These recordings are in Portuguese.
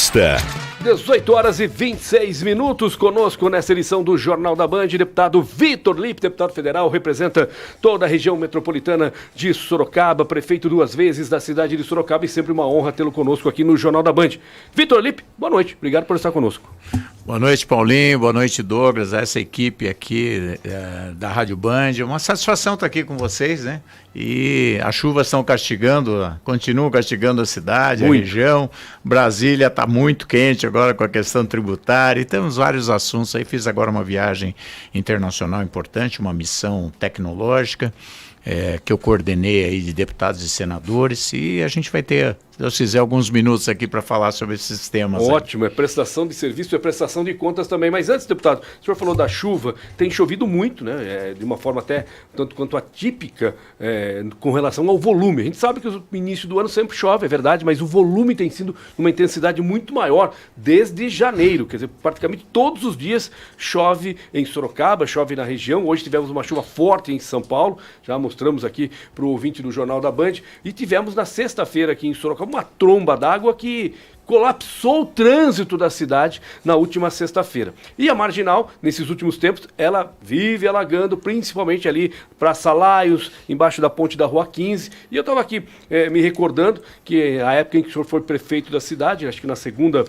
Entrevista. 18 horas e 26 minutos, conosco nessa edição do Jornal da Band, deputado Vitor Lippe, deputado federal, representa toda a região metropolitana de Sorocaba, prefeito 2 vezes da cidade de Sorocaba, e sempre uma honra tê-lo conosco aqui no Jornal da Band. Vitor Lippe, boa noite, obrigado por estar conosco. Boa noite, Paulinho, boa noite, Douglas, essa equipe aqui da Rádio Band. Uma satisfação estar aqui com vocês, né? E as chuvas estão continuam castigando a cidade, a região. Brasília está muito quente agora com a questão tributária, e temos vários assuntos aí. Fiz agora uma viagem internacional importante, uma missão tecnológica, que eu coordenei aí de deputados e senadores, e a gente vai ter, se Deus quiser, alguns minutos aqui para falar sobre esses temas. Ótimo, é prestação de serviço, é prestação de contas também. Mas antes, deputado, o senhor falou da chuva, tem chovido muito, né? De uma forma até tanto quanto atípica com relação ao volume. A gente sabe que o início do ano sempre chove, é verdade, mas o volume tem sido uma intensidade muito maior desde janeiro. Quer dizer, praticamente todos os dias chove em Sorocaba, chove na região. Hoje tivemos uma chuva forte em São Paulo, já mostramos aqui para o ouvinte do Jornal da Band, e tivemos na sexta-feira aqui em Sorocaba uma tromba d'água que colapsou o trânsito da cidade na última sexta-feira. E a Marginal, nesses últimos tempos, ela vive alagando, principalmente ali para Salaios, embaixo da ponte da Rua 15. E eu estava aqui me recordando que a época em que o senhor foi prefeito da cidade, acho que na segunda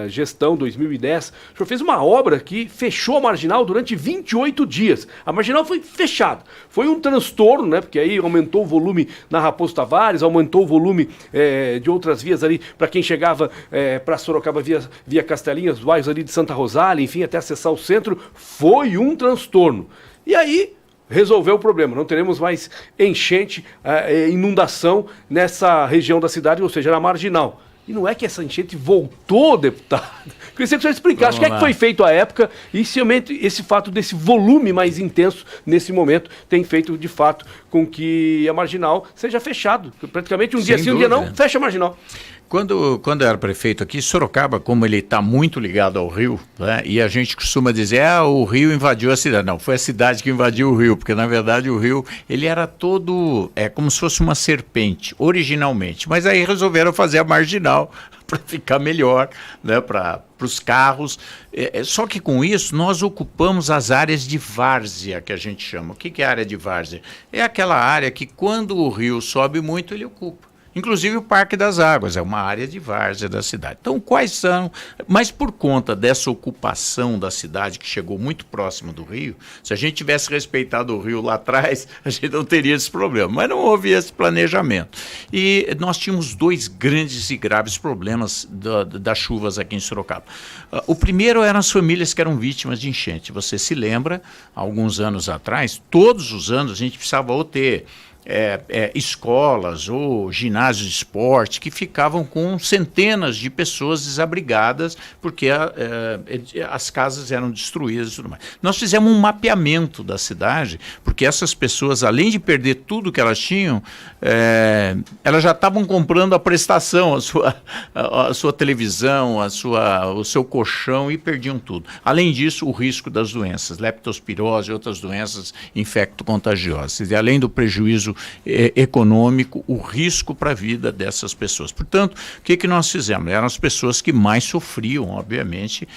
gestão, 2010, o senhor fez uma obra que fechou a Marginal durante 28 dias. A Marginal foi fechada. Foi um transtorno, né? Porque aí aumentou o volume na Raposo Tavares, aumentou o volume de outras vias ali para quem chegava para Sorocaba via Castelinhas, bairros ali de Santa Rosália, enfim, até acessar o centro. Foi um transtorno. E aí resolveu o problema, não teremos mais enchente, inundação nessa região da cidade, ou seja, na Marginal. E não é que essa enchente voltou, deputado? Queria que o senhor explicasse o que é que foi feito à época e se esse fato desse volume mais intenso nesse momento tem feito, de fato, com que a Marginal seja fechado. Praticamente um dia sim, um dia não, fecha a Marginal. Quando eu era prefeito aqui, Sorocaba, como ele está muito ligado ao rio, né, e a gente costuma dizer, o rio invadiu a cidade. Não, foi a cidade que invadiu o rio, porque na verdade o rio, ele era todo, como se fosse uma serpente, originalmente. Mas aí resolveram fazer a Marginal para ficar melhor, né, para os carros. Só que com isso nós ocupamos as áreas de várzea, que a gente chama. O que é a área de várzea? É aquela área que quando o rio sobe muito, ele ocupa. Inclusive o Parque das Águas, é uma área de várzea da cidade. Então, quais são? Mas por conta dessa ocupação da cidade, que chegou muito próximo do rio, se a gente tivesse respeitado o rio lá atrás, a gente não teria esse problema. Mas não houve esse planejamento. E nós tínhamos 2 grandes e graves problemas das chuvas aqui em Sorocaba. O primeiro eram as famílias que eram vítimas de enchente. Você se lembra, há alguns anos atrás, todos os anos a gente precisava ou ter escolas ou ginásios de esporte que ficavam com centenas de pessoas desabrigadas porque as casas eram destruídas e tudo mais. Nós fizemos um mapeamento da cidade, porque essas pessoas, além de perder tudo que elas tinham, elas já estavam comprando a prestação, a sua televisão, o seu colchão, e perdiam tudo. Além disso, o risco das doenças, leptospirose e outras doenças infecto-contagiosas. E além do prejuízo econômico, o risco para a vida dessas pessoas. Portanto, o que nós fizemos? Eram as pessoas que mais sofriam, obviamente,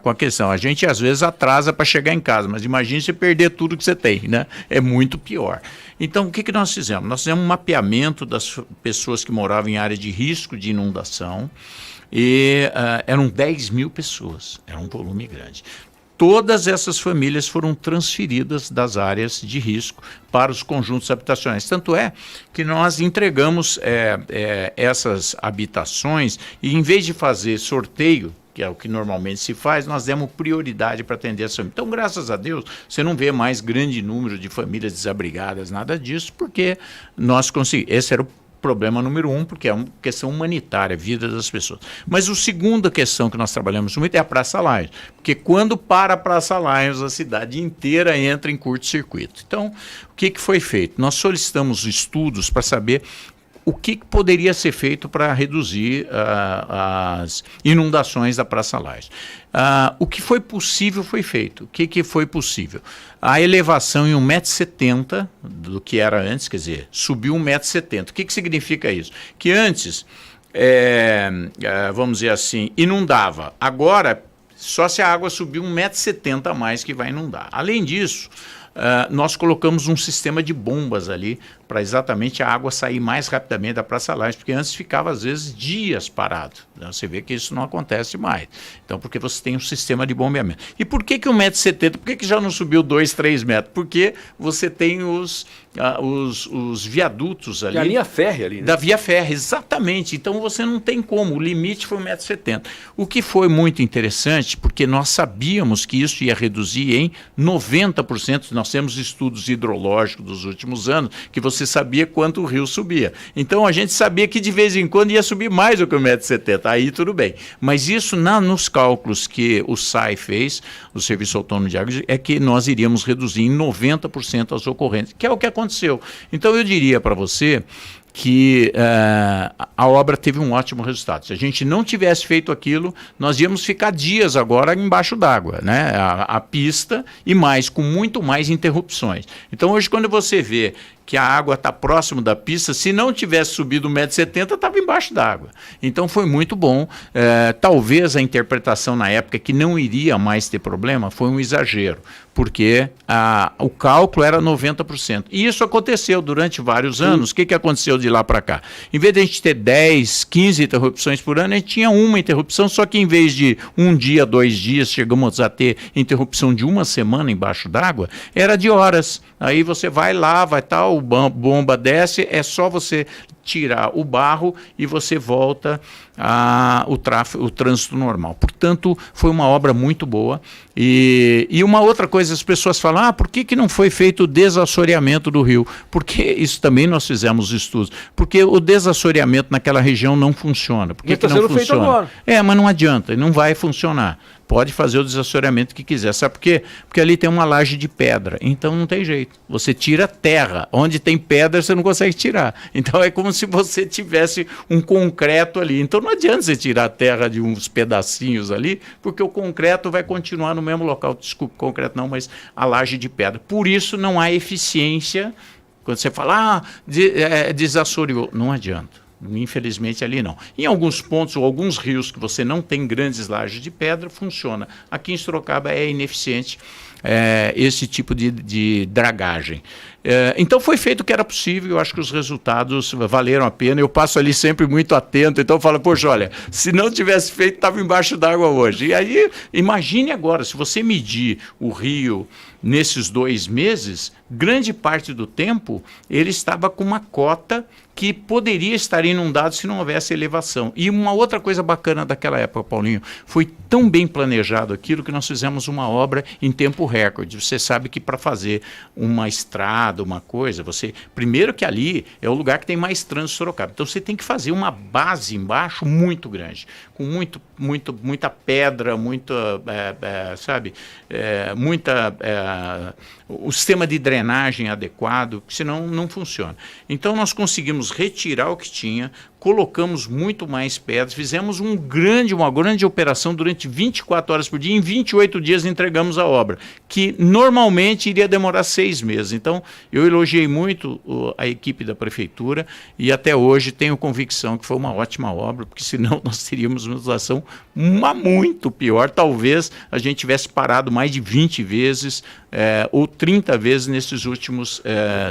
com a questão. A gente, às vezes, atrasa para chegar em casa, mas imagine você perder tudo que você tem, né? É muito pior. Então, o que nós fizemos? Nós fizemos um mapeamento das pessoas que moravam em área de risco de inundação, e eram 10 mil pessoas, era um volume grande. Todas essas famílias foram transferidas das áreas de risco para os conjuntos habitacionais. Tanto é que nós entregamos essas habitações e, em vez de fazer sorteio, que é o que normalmente se faz, nós demos prioridade para atender essa família. Então, graças a Deus, você não vê mais grande número de famílias desabrigadas, nada disso, porque nós conseguimos. Esse era o problema número 1, porque é uma questão humanitária, a vida das pessoas. Mas a segunda questão que nós trabalhamos muito é a Praça Laios, porque quando para a Praça Laios, a cidade inteira entra em curto-circuito. Então, o que foi feito? Nós solicitamos estudos para saber o que poderia ser feito para reduzir as inundações da Praça Laios. O que foi possível foi feito. O que foi possível? A elevação em 1,70 m do que era antes, quer dizer, subiu 1,70 m. O que significa isso? Que antes vamos dizer assim, inundava. Agora, só se a água subir 1,70 m a mais que vai inundar. Além disso, nós colocamos um sistema de bombas ali para exatamente a água sair mais rapidamente da Praça Lage, porque antes ficava, às vezes, dias parado. Você vê que isso não acontece mais. Então, porque você tem um sistema de bombeamento. E por que 1,70 m? Por que já não subiu 2, 3 metros? Porque você tem os viadutos ali. E a linha férrea ali, né? Da via férrea, exatamente. Então, você não tem como. O limite foi 1,70 m. O que foi muito interessante, porque nós sabíamos que isso ia reduzir em 90%. Nós temos estudos hidrológicos dos últimos anos, que você sabia quanto o rio subia. Então, a gente sabia que de vez em quando ia subir mais do que 1,70 m. Aí tudo bem. Mas isso, nos cálculos que o SAI fez, o Serviço Autônomo de Águas, é que nós iríamos reduzir em 90% as ocorrências, que é o que aconteceu. Então, eu diria para você que a obra teve um ótimo resultado. Se a gente não tivesse feito aquilo, nós íamos ficar dias agora embaixo d'água, né? A pista e com muito mais interrupções. Então, hoje, quando você vê que a água está próximo da pista, se não tivesse subido 1,70 m, estava embaixo d'água. Então foi muito bom. Talvez a interpretação na época que não iria mais ter problema foi um exagero, porque o cálculo era 90%. E isso aconteceu durante vários anos. O que aconteceu de lá para cá? Em vez de a gente ter 10, 15 interrupções por ano, a gente tinha uma interrupção, só que em vez de 1 dia, 2 dias, chegamos a ter interrupção de 1 semana embaixo d'água, era de horas. Aí você vai lá, vai tal, bomba desce, é só você tirar o barro e você volta o trânsito normal. Portanto, foi uma obra muito boa. E uma outra coisa, as pessoas falam, por que não foi feito o desassoreamento do rio? Porque isso também nós fizemos estudos. Porque o desassoreamento naquela região não funciona. Por que não funciona? Feito agora. Mas não adianta, não vai funcionar. Pode fazer o desassoreamento que quiser. Sabe por quê? Porque ali tem uma laje de pedra. Então não tem jeito. Você tira terra. Onde tem pedra, você não consegue tirar. Então é como se você tivesse um concreto ali. Então não adianta você tirar a terra de uns pedacinhos ali, porque o concreto vai continuar no mesmo local. Desculpe, concreto não, mas a laje de pedra. Por isso não há eficiência. Quando você fala, desassoreou. Não adianta. Infelizmente ali não. Em alguns pontos ou alguns rios que você não tem grandes lajes de pedra, funciona. Aqui em Sorocaba é ineficiente esse tipo de dragagem. Então foi feito o que era possível, eu acho que os resultados valeram a pena. Eu passo ali sempre muito atento, então eu falo, poxa, olha, se não tivesse feito, estava embaixo d'água hoje. E aí, imagine agora, se você medir o rio nesses 2 meses, grande parte do tempo ele estava com uma cota que poderia estar inundado se não houvesse elevação. E uma outra coisa bacana daquela época, Paulinho, foi tão bem planejado aquilo que nós fizemos uma obra em tempo recorde. Você sabe que para fazer uma estrada, uma coisa, primeiro que ali é o lugar que tem mais trânsito em Sorocaba. Então você tem que fazer uma base embaixo muito grande, com muita pedra, o sistema de drenagem adequado, senão não funciona. Então nós conseguimos retirar o que tinha, colocamos muito mais pedras, fizemos uma grande operação durante 24 horas por dia, em 28 dias entregamos a obra, que normalmente iria demorar 6 meses. Então, eu elogiei muito a equipe da prefeitura e até hoje tenho convicção que foi uma ótima obra, porque senão nós teríamos uma situação muito pior. Talvez a gente tivesse parado mais de 20 vezes ou 30 vezes nesses últimos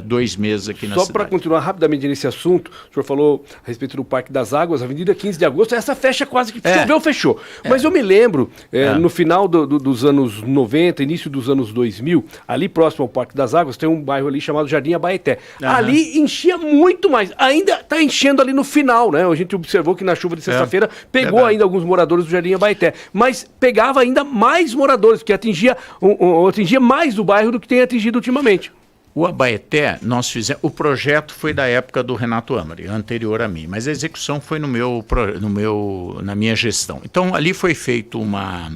2 meses aqui na cidade. Só para continuar rapidamente nesse assunto, o senhor falou a respeito do Parque das Águas, Avenida 15 de Agosto, essa fecha quase que choveu, fechou. Mas eu me lembro, no final dos anos 90, início dos anos 2000, ali próximo ao Parque das Águas, tem um bairro ali chamado Jardim Abaeté. Ali enchia muito mais. Ainda está enchendo ali no final, né? A gente observou que na chuva de sexta-feira pegou ainda alguns moradores do Jardim Abaeté. Mas pegava ainda mais moradores, porque atingia mais o bairro do que tem atingido ultimamente. O Abaeté, nós fizemos. O projeto foi da época do Renato Amari, anterior a mim, mas a execução foi na minha gestão. Então, ali foi feito uma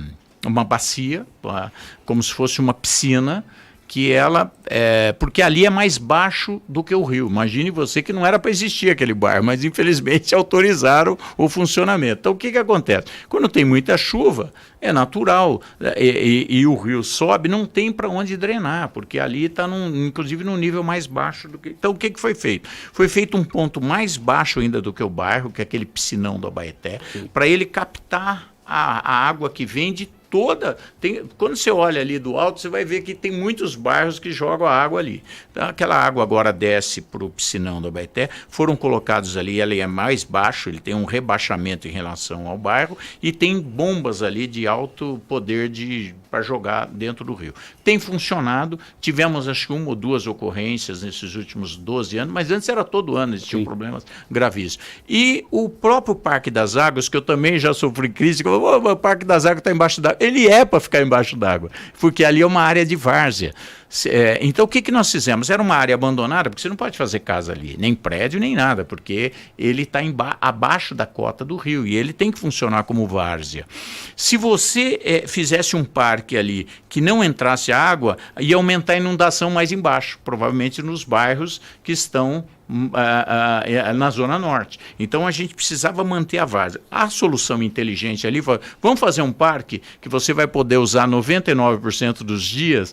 bacia, como se fosse uma piscina, que ela, porque ali é mais baixo do que o rio. Imagine você que não era para existir aquele bairro, mas infelizmente autorizaram o funcionamento. Então o que acontece? Quando tem muita chuva, é natural, e o rio sobe, não tem para onde drenar, porque ali está inclusive num nível mais baixo do que... Então o que foi feito? Foi feito um ponto mais baixo ainda do que o bairro, que é aquele piscinão do Abaeté, para ele captar a água que vem de toda... Quando você olha ali do alto, você vai ver que tem muitos bairros que jogam a água ali. Então, aquela água agora desce para o piscinão do Abaeté, foram colocados ali, ele é mais baixo, ele tem um rebaixamento em relação ao bairro e tem bombas ali de alto poder para jogar dentro do rio. Tem funcionado, tivemos acho que 1 ou 2 ocorrências nesses últimos 12 anos, mas antes era todo ano, existiam problemas gravíssimos. E o próprio Parque das Águas, que eu também já sofri crítica, o Parque das Águas está embaixo d'água. Ele é para ficar embaixo d'água, porque ali é uma área de várzea. Então o que nós fizemos? Era uma área abandonada, porque você não pode fazer casa ali, nem prédio, nem nada, porque ele está abaixo da cota do rio e ele tem que funcionar como várzea. Se você fizesse um parque ali que não entrasse água, ia aumentar a inundação mais embaixo, provavelmente nos bairros que estão na Zona Norte. Então a gente precisava manter a várzea. A solução inteligente ali foi, vamos fazer um parque que você vai poder usar 99% dos dias,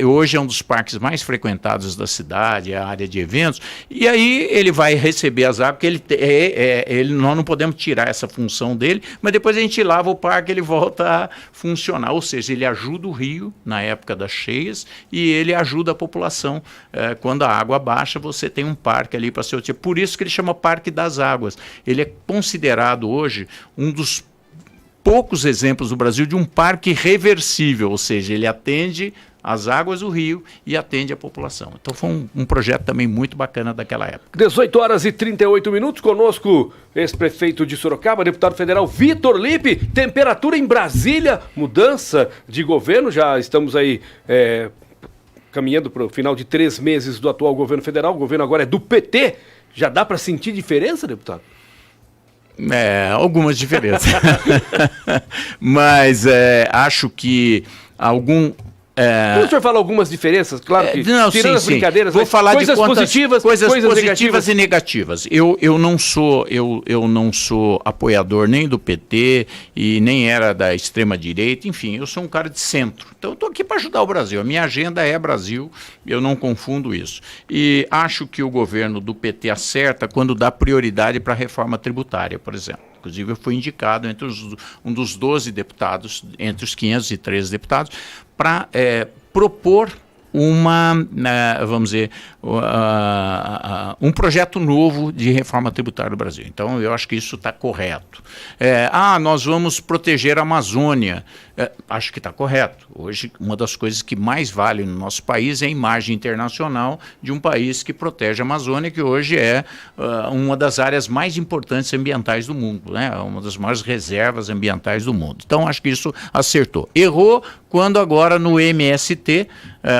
hoje é um dos parques mais frequentados da cidade, é a área de eventos, e aí ele vai receber as águas, porque nós não podemos tirar essa função dele, mas depois a gente lava o parque, ele volta a funcionar, ou seja, ele ajuda o rio na época das cheias e ele ajuda a população. Quando a água baixa, você tem um parque ali para ser utilizado. Por isso que ele chama Parque das Águas. Ele é considerado hoje um dos poucos exemplos do Brasil de um parque reversível, ou seja, ele atende as águas do rio e atende a população. Então foi um projeto também muito bacana daquela época. 18 horas e 38 minutos, conosco ex-prefeito de Sorocaba, deputado federal Vitor Lippe. Temperatura em Brasília, mudança de governo, já estamos aí caminhando para o final de 3 meses do atual governo federal, o governo agora é do PT, já dá para sentir diferença, deputado? Algumas diferenças. Mas acho que Quando o senhor fala algumas diferenças, claro que tirando as brincadeiras, vou falar coisas de positivas, coisas positivas negativas e negativas. Eu não sou apoiador nem do PT e nem era da extrema direita, enfim, eu sou um cara de centro. Então eu estou aqui para ajudar o Brasil. A minha agenda é Brasil, eu não confundo isso. E acho que o governo do PT acerta quando dá prioridade para a reforma tributária, por exemplo. Inclusive eu fui indicado entre um dos 12 deputados, entre os 513 deputados, para propor vamos dizer, um projeto novo de reforma tributária do Brasil. Então, eu acho que isso está correto. Nós vamos proteger a Amazônia. Acho que está correto. Hoje, uma das coisas que mais vale no nosso país é a imagem internacional de um país que protege a Amazônia, que hoje é uma das áreas mais importantes ambientais do mundo, né? Uma das maiores reservas ambientais do mundo. Então, acho que isso acertou. Errou quando agora no MST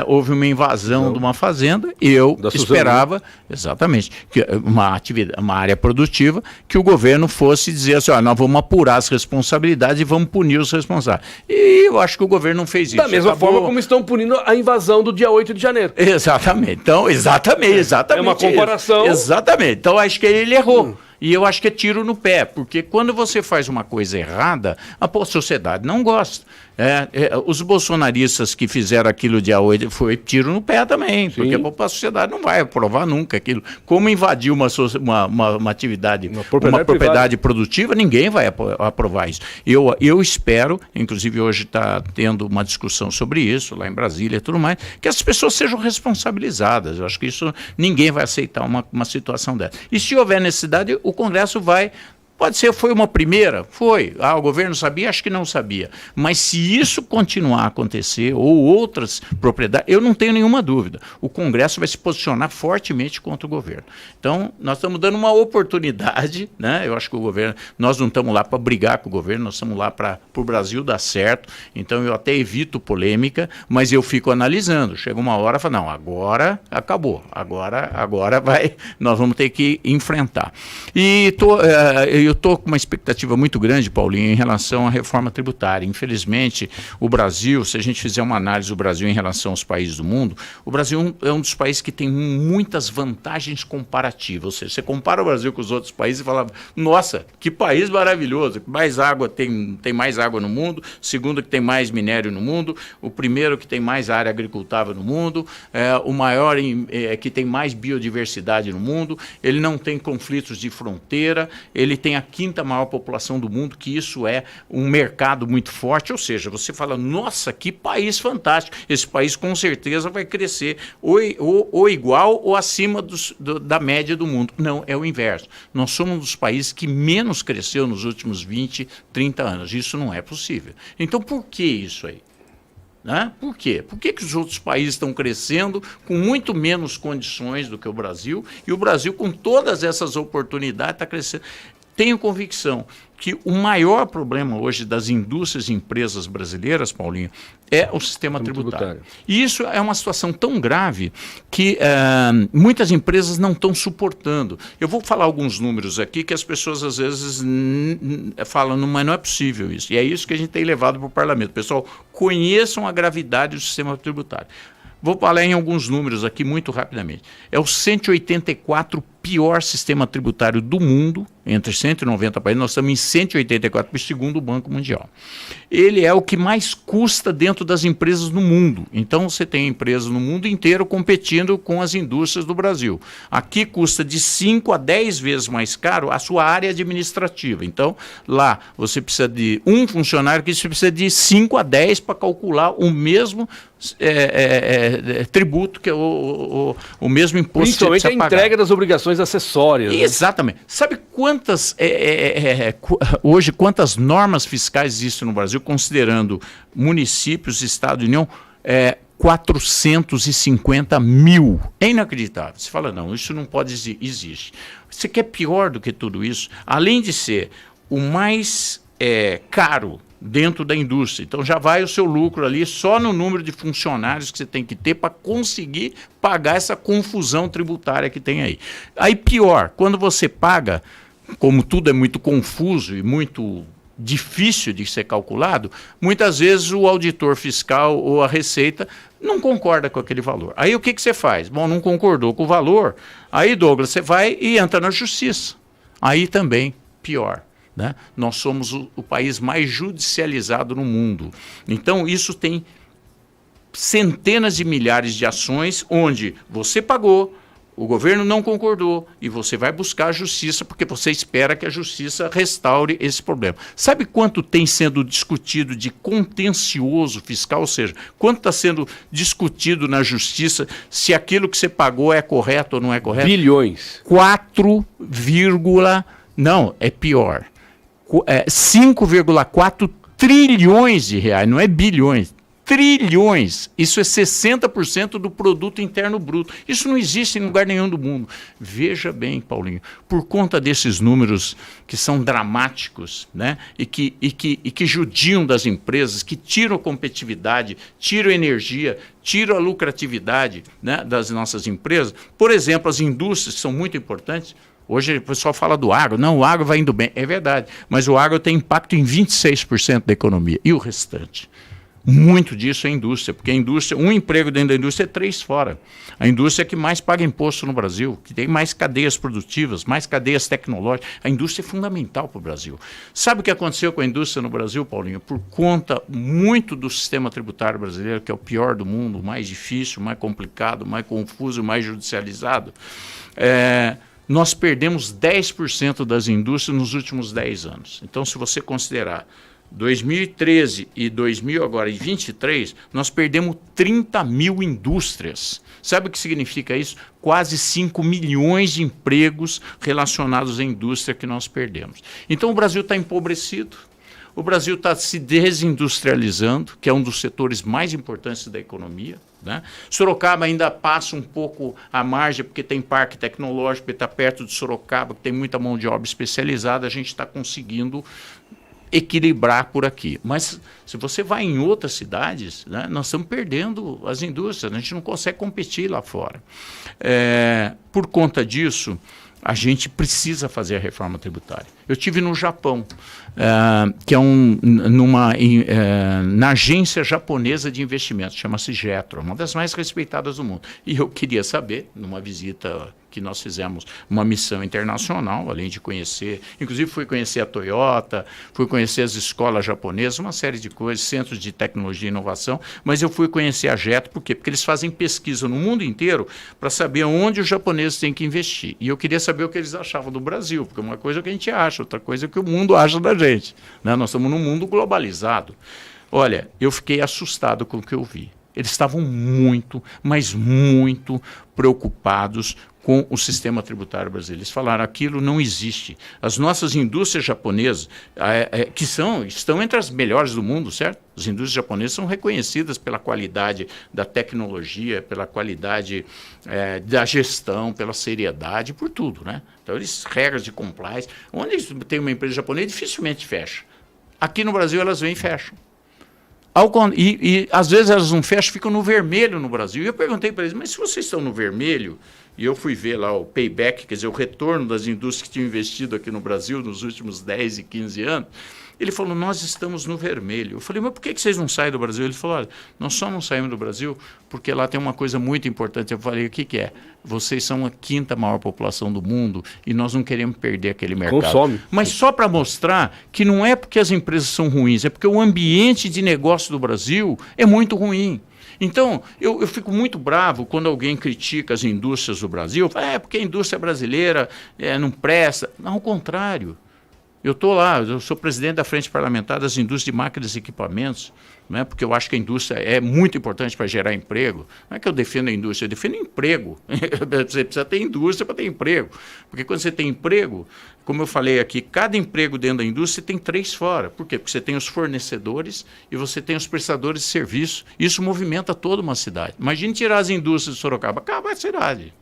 houve uma invasão de uma fazenda e eu esperava, exatamente, que uma área produtiva, que o governo fosse dizer assim, nós vamos apurar as responsabilidades e vamos punir os responsáveis. E eu acho que o governo não fez isso. Da mesma forma como estão punindo a invasão do dia 8 de janeiro. Exatamente. Então, exatamente. É uma comparação. Exatamente. Então, acho que ele errou. E eu acho que é tiro no pé, porque quando você faz uma coisa errada, a sociedade não gosta. Os bolsonaristas que fizeram aquilo dia 8 foi tiro no pé também, porque a sociedade não vai aprovar nunca aquilo. Como invadir uma atividade, uma propriedade produtiva, ninguém vai aprovar isso. Eu espero, inclusive hoje está tendo uma discussão sobre isso, lá em Brasília e tudo mais, que as pessoas sejam responsabilizadas. Eu acho que isso ninguém vai aceitar uma situação dessa. E se houver necessidade, o Congresso vai... Pode ser, foi uma primeira? Foi. O governo sabia? Acho que não sabia. Mas se isso continuar a acontecer, ou outras propriedades, eu não tenho nenhuma dúvida. O Congresso vai se posicionar fortemente contra o governo. Então, nós estamos dando uma oportunidade, né? Eu acho que o governo, nós não estamos lá para brigar com o governo, nós estamos lá para o Brasil dar certo. Então, eu até evito polêmica, mas eu fico analisando. Chega uma hora e falo, não, agora acabou. Agora nós vamos ter que enfrentar. E eu estou com uma expectativa muito grande, Paulinho, em relação à reforma tributária. Infelizmente, o Brasil, se a gente fizer uma análise do Brasil em relação aos países do mundo, o Brasil é um dos países que tem muitas vantagens comparativas. Ou seja, você compara o Brasil com os outros países e fala, nossa, que país maravilhoso, mais água, tem mais água no mundo, segundo que tem mais minério no mundo, o primeiro que tem mais área agricultável no mundo, o maior que tem mais biodiversidade no mundo, ele não tem conflitos de fronteira, ele tem a 5ª maior população do mundo, que isso é um mercado muito forte, ou seja, você fala, nossa, que país fantástico, esse país com certeza vai crescer ou igual ou acima da média do mundo. Não, é o inverso. Nós somos um dos países que menos cresceu nos últimos 20, 30 anos. Isso não é possível. Então, por que isso aí? Né? Por quê? Por que os outros países estão crescendo com muito menos condições do que o Brasil e o Brasil, com todas essas oportunidades, está crescendo? Tenho convicção que o maior problema hoje das indústrias e empresas brasileiras, Paulinho, é o sistema tributário. E isso é uma situação tão grave que muitas empresas não estão suportando. Eu vou falar alguns números aqui que as pessoas às vezes falam, mas não é possível isso. E é isso que a gente tem levado para o parlamento. Pessoal, conheçam a gravidade do sistema tributário. Vou falar em alguns números aqui muito rapidamente. É o 184 pior sistema tributário do mundo, entre 190 países, nós estamos em 184, segundo o Banco Mundial. Ele é o que mais custa dentro das empresas no mundo. Então, você tem empresas no mundo inteiro competindo com as indústrias do Brasil. Aqui custa de 5 a 10 vezes mais caro a sua área administrativa. Então, lá você precisa de um funcionário, que você precisa de 5 a 10 para calcular o mesmo tributo, que é o mesmo imposto. Principalmente a entrega das obrigações acessórias. Exatamente. Né? Sabe quantas hoje quantas normas fiscais existem no Brasil, considerando municípios, Estado e União? 450 mil. É inacreditável. Você fala, não, isso não pode existir. Você quer pior do que tudo isso? Além de ser o mais caro dentro da indústria. Então já vai o seu lucro ali só no número de funcionários que você tem que ter para conseguir pagar essa confusão tributária que tem aí. Aí pior, quando você paga, como tudo é muito confuso e muito difícil de ser calculado, muitas vezes o auditor fiscal ou a Receita não concorda com aquele valor. Aí o que você faz? Bom, não concordou com o valor, aí, Douglas, você vai e entra na justiça. Aí também pior. Né? Nós somos o país mais judicializado no mundo. Então, isso tem centenas de milhares de ações onde você pagou, o governo não concordou e você vai buscar a justiça porque você espera que a justiça restaure esse problema. Sabe quanto tem sendo discutido de contencioso fiscal? Ou seja, quanto está sendo discutido na justiça se aquilo que você pagou é correto ou não é correto? Bilhões. não, é pior. 5,4 trilhões de reais, não é bilhões, trilhões. Isso é 60% do produto interno bruto. Isso não existe em lugar nenhum do mundo. Veja bem, Paulinho, por conta desses números que são dramáticos, né, e que judiam das empresas, que tiram a competitividade, tiram a energia, tiram a lucratividade, né, das nossas empresas. Por exemplo, as indústrias que são muito importantes. Hoje o pessoal fala do agro. Não, o agro vai indo bem. É verdade. Mas o agro tem impacto em 26% da economia. E o restante? Muito disso é indústria. Porque a indústria, um emprego dentro da indústria é 3 fora. A indústria é que mais paga imposto no Brasil, que tem mais cadeias produtivas, mais cadeias tecnológicas. A indústria é fundamental para o Brasil. Sabe o que aconteceu com a indústria no Brasil, Paulinho? Por conta muito do sistema tributário brasileiro, que é o pior do mundo, o mais difícil, o mais complicado, o mais confuso, o mais judicializado. Nós perdemos 10% das indústrias nos últimos 10 anos. Então, se você considerar 2013 e 2023, nós perdemos 30 mil indústrias. Sabe o que significa isso? Quase 5 milhões de empregos relacionados à indústria que nós perdemos. Então, o Brasil está empobrecido. O Brasil está se desindustrializando, que é um dos setores mais importantes da economia. Né? Sorocaba ainda passa um pouco à margem, porque tem parque tecnológico, porque está perto de Sorocaba, que tem muita mão de obra especializada, a gente está conseguindo equilibrar por aqui. Mas se você vai em outras cidades, né, nós estamos perdendo as indústrias, a gente não consegue competir lá fora. Por conta disso, a gente precisa fazer a reforma tributária. Eu tive no Japão, que é na agência japonesa de investimentos, chama-se JETRO, uma das mais respeitadas do mundo. E eu queria saber, numa visita que nós fizemos, uma missão internacional, além de conhecer, inclusive fui conhecer a Toyota, fui conhecer as escolas japonesas, uma série de coisas, centros de tecnologia e inovação, mas eu fui conhecer a JETRO, por quê? Porque eles fazem pesquisa no mundo inteiro para saber onde os japoneses têm que investir. E eu queria saber o que eles achavam do Brasil, porque uma coisa é o que a gente acha, outra coisa é o que o mundo acha da gente, né? Nós estamos num mundo globalizado. Olha, eu fiquei assustado com o que eu vi. Eles estavam muito, mas muito preocupados com o sistema tributário brasileiro. Eles falaram, aquilo não existe. As nossas indústrias japonesas, que estão entre as melhores do mundo, certo? As indústrias japonesas são reconhecidas pela qualidade da tecnologia, pela qualidade da gestão, pela seriedade, por tudo, né? Então, regras de compliance. Onde tem uma empresa japonesa, dificilmente fecha. Aqui no Brasil, elas vêm e fecham. E às vezes elas não fecham, ficam no vermelho no Brasil. E eu perguntei para eles, mas se vocês estão no vermelho, e eu fui ver lá o payback, quer dizer, o retorno das indústrias que tinham investido aqui no Brasil nos últimos 10 e 15 anos, ele falou, nós estamos no vermelho. Eu falei, mas por que vocês não saem do Brasil? Ele falou, olha, nós só não saímos do Brasil porque lá tem uma coisa muito importante. Eu falei, o que é? Vocês são a 5ª maior população do mundo e nós não queremos perder aquele mercado. Consome. Mas só para mostrar que não é porque as empresas são ruins, é porque o ambiente de negócio do Brasil é muito ruim. Então, eu fico muito bravo quando alguém critica as indústrias do Brasil, fala, porque a indústria brasileira não presta. Não, ao contrário. Eu estou lá, eu sou presidente da Frente Parlamentar das Indústrias de Máquinas e Equipamentos, né, porque eu acho que a indústria é muito importante para gerar emprego. Não é que eu defendo a indústria, eu defendo emprego. Você precisa ter indústria para ter emprego. Porque quando você tem emprego, como eu falei aqui, cada emprego dentro da indústria tem 3 fora. Por quê? Porque você tem os fornecedores e você tem os prestadores de serviço. Isso movimenta toda uma cidade. Imagine tirar as indústrias de Sorocaba, acaba a cidade.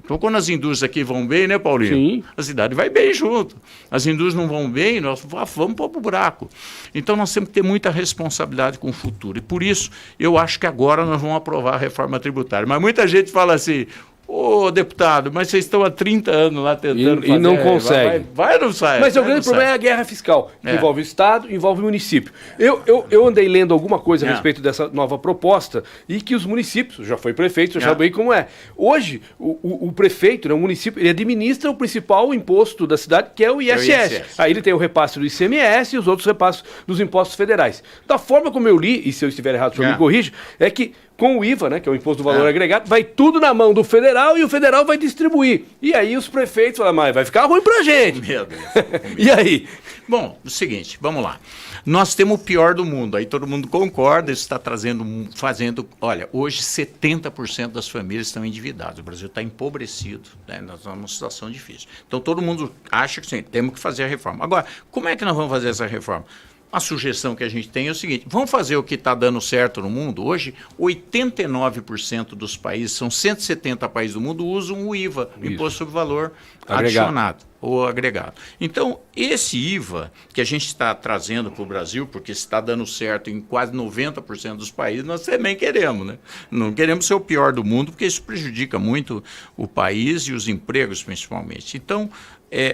Então, quando as indústrias aqui vão bem, né, Paulinho? Sim. A cidade vai bem junto. As indústrias não vão bem, nós vamos para o buraco. Então, nós temos que ter muita responsabilidade com o futuro. E, por isso, eu acho que agora nós vamos aprovar a reforma tributária. Mas muita gente fala assim, ô, deputado, mas vocês estão há 30 anos lá tentando fazer... E não consegue. Vai ou não sai? Mas o grande problema é a guerra fiscal. Envolve o Estado, envolve o município. Eu andei lendo alguma coisa a respeito dessa nova proposta e que os municípios, já foi prefeito, já sabem como é. Hoje, o prefeito, né, o município, ele administra o principal imposto da cidade, que é o ISS. Aí ele tem o repasse do ICMS e os outros repasses dos impostos federais. Da forma como eu li, e se eu estiver errado, o senhor me corrige, é que com o IVA, né, que é o Imposto do Valor Agregado, vai tudo na mão do federal e o federal vai distribuir. E aí os prefeitos falam, mas vai ficar ruim pra gente. Meu Deus. E aí? Bom, o seguinte, vamos lá. Nós temos o pior do mundo, aí todo mundo concorda, isso está olha, hoje 70% das famílias estão endividadas, o Brasil está empobrecido, né? Nós estamos numa situação difícil. Então todo mundo acha que sim, temos que fazer a reforma. Agora, como é que nós vamos fazer essa reforma? A sugestão que a gente tem é o seguinte, vamos fazer o que está dando certo no mundo? Hoje, 89% dos países, são 170 países do mundo, usam o IVA, o Imposto sobre Valor Adicionado, ou agregado. Então, esse IVA que a gente está trazendo para o Brasil, porque está dando certo em quase 90% dos países, nós também queremos, né? Não queremos ser o pior do mundo, porque isso prejudica muito o país e os empregos, principalmente. Então,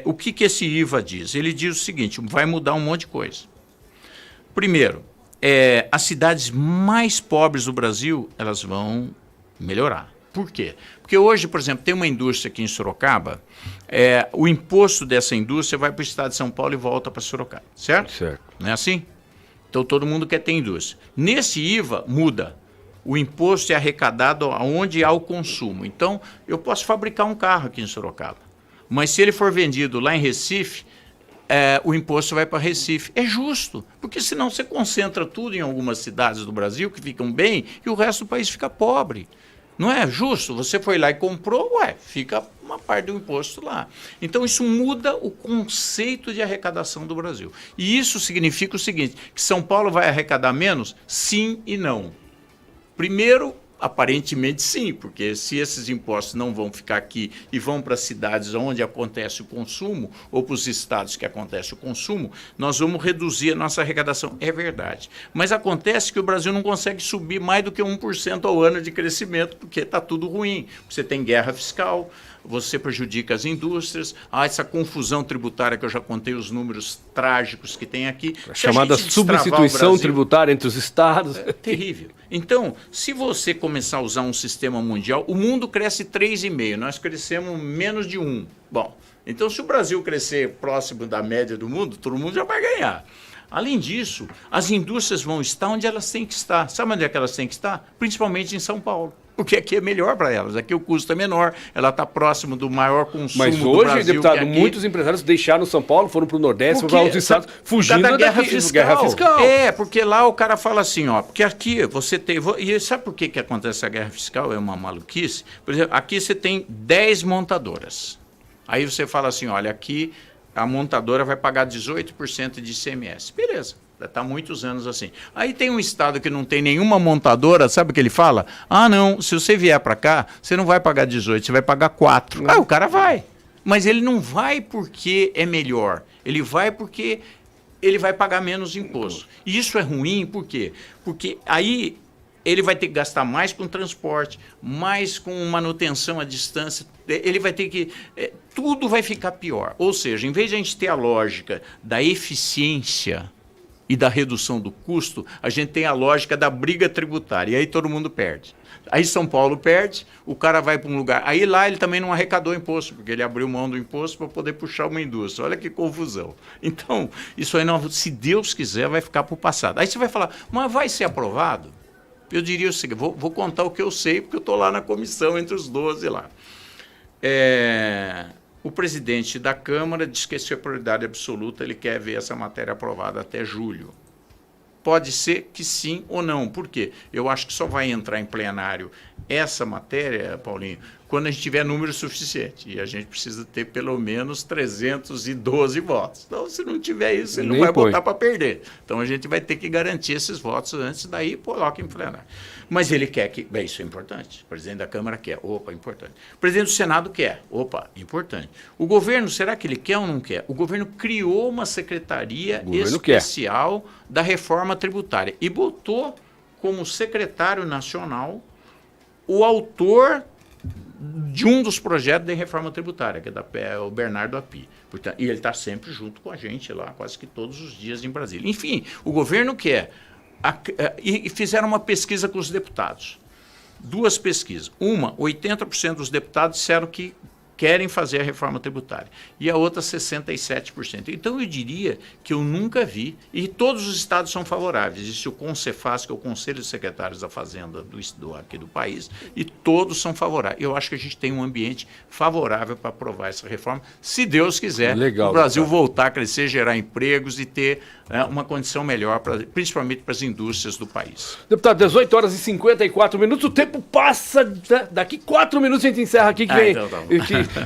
o que esse IVA diz? Ele diz o seguinte, vai mudar um monte de coisa. Primeiro, as cidades mais pobres do Brasil, elas vão melhorar. Por quê? Porque hoje, por exemplo, tem uma indústria aqui em Sorocaba, o imposto dessa indústria vai para o estado de São Paulo e volta para Sorocaba, certo? Certo. Não é assim? Então todo mundo quer ter indústria. Nesse IVA, muda. O imposto é arrecadado onde há o consumo. Então, eu posso fabricar um carro aqui em Sorocaba, mas se ele for vendido lá em Recife, o imposto vai para Recife. É justo, porque senão você concentra tudo em algumas cidades do Brasil que ficam bem e o resto do país fica pobre. Não é justo? Você foi lá e comprou, fica uma parte do imposto lá. Então isso muda o conceito de arrecadação do Brasil. E isso significa o seguinte, que São Paulo vai arrecadar menos? Sim e não. Primeiro, aparentemente sim, porque se esses impostos não vão ficar aqui e vão para as cidades onde acontece o consumo, ou para os estados que acontece o consumo, nós vamos reduzir a nossa arrecadação. É verdade. Mas acontece que o Brasil não consegue subir mais do que 1% ao ano de crescimento, porque está tudo ruim. Você tem guerra fiscal, você prejudica as indústrias, há essa confusão tributária que eu já contei os números trágicos que tem aqui. A chamada substituição tributária entre os estados. É terrível. Então, se você começar a usar um sistema mundial, o mundo cresce 3,5%, nós crescemos menos de 1%. Bom, então se o Brasil crescer próximo da média do mundo, todo mundo já vai ganhar. Além disso, as indústrias vão estar onde elas têm que estar. Sabe onde é que elas têm que estar? Principalmente em São Paulo. Porque aqui é melhor para elas, aqui o custo é menor, ela está próximo do maior consumo do Brasil. Mas hoje, deputado, muitos empresários deixaram São Paulo, foram para o Nordeste, foram para outros estados, fugindo da guerra fiscal. É, porque lá o cara fala assim, ó, porque aqui você tem... E sabe por que acontece a guerra fiscal? É uma maluquice. Por exemplo, aqui você tem 10 montadoras. Aí você fala assim, olha, aqui a montadora vai pagar 18% de ICMS. Beleza. Está há muitos anos assim. Aí tem um estado que não tem nenhuma montadora, sabe o que ele fala? Ah, não, se você vier para cá, você não vai pagar 18, você vai pagar 4. Ah, o cara vai. Mas ele não vai porque é melhor. Ele vai porque ele vai pagar menos imposto. E isso é ruim, por quê? Porque aí ele vai ter que gastar mais com transporte, mais com manutenção à distância, ele vai ter que... tudo vai ficar pior. Ou seja, em vez de a gente ter a lógica da eficiência e da redução do custo, a gente tem a lógica da briga tributária, e aí todo mundo perde. Aí São Paulo perde, o cara vai para um lugar... Aí lá ele também não arrecadou imposto, porque ele abriu mão do imposto para poder puxar uma indústria. Olha que confusão. Então, isso aí, não, se Deus quiser, vai ficar para o passado. Aí você vai falar, mas vai ser aprovado? Eu diria o seguinte, vou contar o que eu sei, porque eu estou lá na comissão, entre os 12 lá. O presidente da Câmara disse que essa é a prioridade absoluta, ele quer ver essa matéria aprovada até julho. Pode ser que sim ou não. Por quê? Eu acho que só vai entrar em plenário essa matéria, Paulinho, quando a gente tiver número suficiente. E a gente precisa ter pelo menos 312 votos. Então, se não tiver isso, ele não vai votar para perder. Então, a gente vai ter que garantir esses votos antes, daí coloca em plenário. Mas ele quer que... Bem, isso é importante. O presidente da Câmara quer. Opa, importante. O presidente do Senado quer. Opa, importante. O governo, será que ele quer ou não quer? O governo criou uma secretaria especial da reforma tributária e botou como secretário nacional o autor de um dos projetos de reforma tributária, que é o Bernardo Api. Portanto, e ele está sempre junto com a gente lá, quase que todos os dias em Brasília. Enfim, o governo quer... E fizeram uma pesquisa com os deputados. 2 pesquisas. Uma, 80% dos deputados disseram que querem fazer a reforma tributária. E a outra, 67%. Então, eu diria que eu nunca vi, e todos os estados são favoráveis. Isso o CONCEFAS, que é o Conselho de Secretários da Fazenda aqui do país, e todos são favoráveis. Eu acho que a gente tem um ambiente favorável para aprovar essa reforma, se Deus quiser, o Brasil voltar a crescer, gerar empregos e ter uma condição melhor, principalmente para as indústrias do país. Deputado, 18 horas e 54 minutos, o tempo passa, daqui 4 minutos a gente encerra aqui,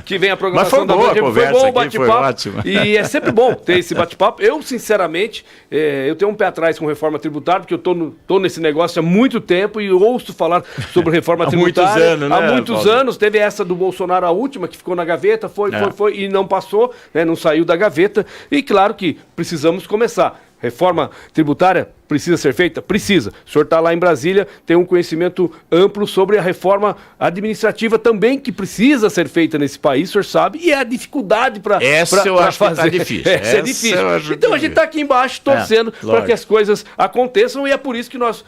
que vem a programação da noite. Foi bom o bate-papo. E é sempre bom ter esse bate-papo. Eu, sinceramente, eu tenho um pé atrás com reforma tributária, porque eu tô nesse negócio há muito tempo e ouço falar sobre reforma tributária. Muitos anos, né, há muitos anos. Teve essa do Bolsonaro, a última, que ficou na gaveta, foi, e não passou, né, não saiu da gaveta. E claro que precisamos começar. Reforma tributária precisa ser feita? Precisa. O senhor está lá em Brasília, tem um conhecimento amplo sobre a reforma administrativa também que precisa ser feita nesse país, o senhor sabe, e é a dificuldade para fazer. Essa eu acho que está difícil. Essa é difícil. Então a gente está aqui embaixo torcendo para que as coisas aconteçam e é por isso que nós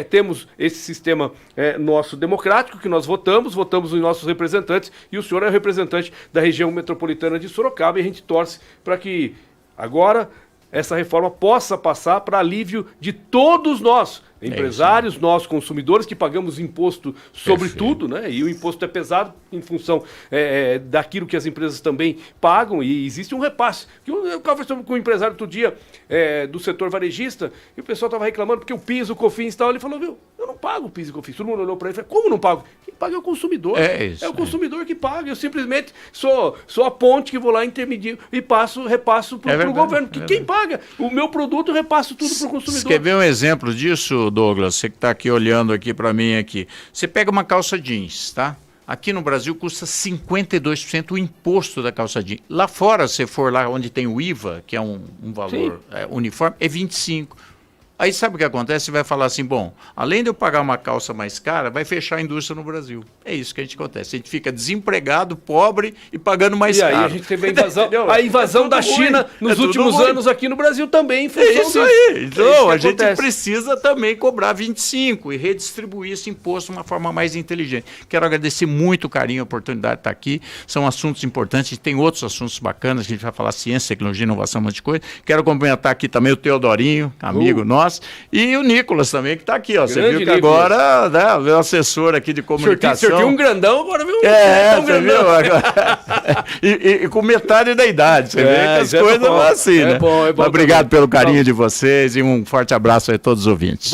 temos esse sistema nosso democrático, que nós votamos os nossos representantes e o senhor é o representante da região metropolitana de Sorocaba e a gente torce para que agora essa reforma possa passar para alívio de todos nós, empresários, nós consumidores que pagamos imposto sobre tudo, né? E o imposto é pesado em função daquilo que as empresas também pagam e existe um repasse. Eu conversei com um empresário outro dia do setor varejista e o pessoal estava reclamando porque o PIS, o COFINS e tal, ele falou, viu, eu não pago o PIS e o COFINS. Todo mundo olhou para ele e falou, como não pago? Quem paga é o consumidor. É o consumidor que paga. Eu simplesmente sou a ponte que vou lá, intermedio e repasso para o governo. Porque quem paga o meu produto, eu repasso tudo para o consumidor. Você quer ver um exemplo disso, Douglas? Você que está aqui olhando aqui para mim aqui. Você pega uma calça jeans, tá? Aqui no Brasil custa 52% o imposto da calça jeans. Lá fora, se for lá onde tem o IVA, que é um valor uniforme, é 25%. Aí sabe o que acontece? Você vai falar assim, bom, além de eu pagar uma calça mais cara, vai fechar a indústria no Brasil. É isso que a gente acontece. A gente fica desempregado, pobre e pagando mais caro. E aí a gente teve a invasão da China nos últimos anos aqui no Brasil também. Em função É isso disso. aí. Então, a gente acontece. precisa também cobrar 25 e redistribuir esse imposto de uma forma mais inteligente. Quero agradecer muito o carinho, a oportunidade de estar aqui. São assuntos importantes. Tem outros assuntos bacanas. A gente vai falar ciência, tecnologia, inovação, um monte de coisa. Quero cumprimentar aqui também o Teodorinho, amigo nosso. E o Nicolas também, que está aqui, ó. Você viu que Nicolas. agora, né, o assessor aqui de comunicação. O senhor tinha um grandão, agora viu um você grandão. viu? Agora... e com metade da idade. Você vê que as isso é coisas bom. vão assim, né? É bom Mas obrigado também. pelo carinho de vocês e um forte abraço a todos os ouvintes.